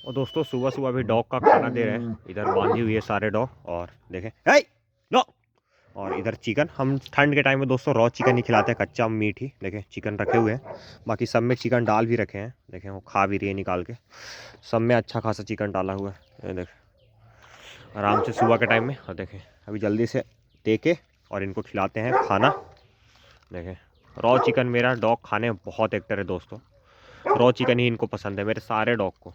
और दोस्तों सुबह सुबह भी डॉग का खाना दे रहे हैं। इधर बांधी हुई है सारे डॉग और देखें नो। और इधर चिकन, हम ठंड के टाइम में दोस्तों रॉ चिकन ही खिलाते हैं, कच्चा मीट ही। देखें चिकन रखे हुए हैं, बाकी सब में चिकन डाल भी रखे हैं। देखें वो खा भी रही है निकाल के, सब में अच्छा खासा चिकन डाला हुआ है। ये देखें आराम से सुबह के टाइम में। और देखें अभी जल्दी से दे के और इनको खिलाते हैं खाना। देखें रॉ चिकन, मेरा डॉग खाने में बहुत एक्टर है दोस्तों, रॉ चिकन ही इनको पसंद है मेरे सारे डॉग को।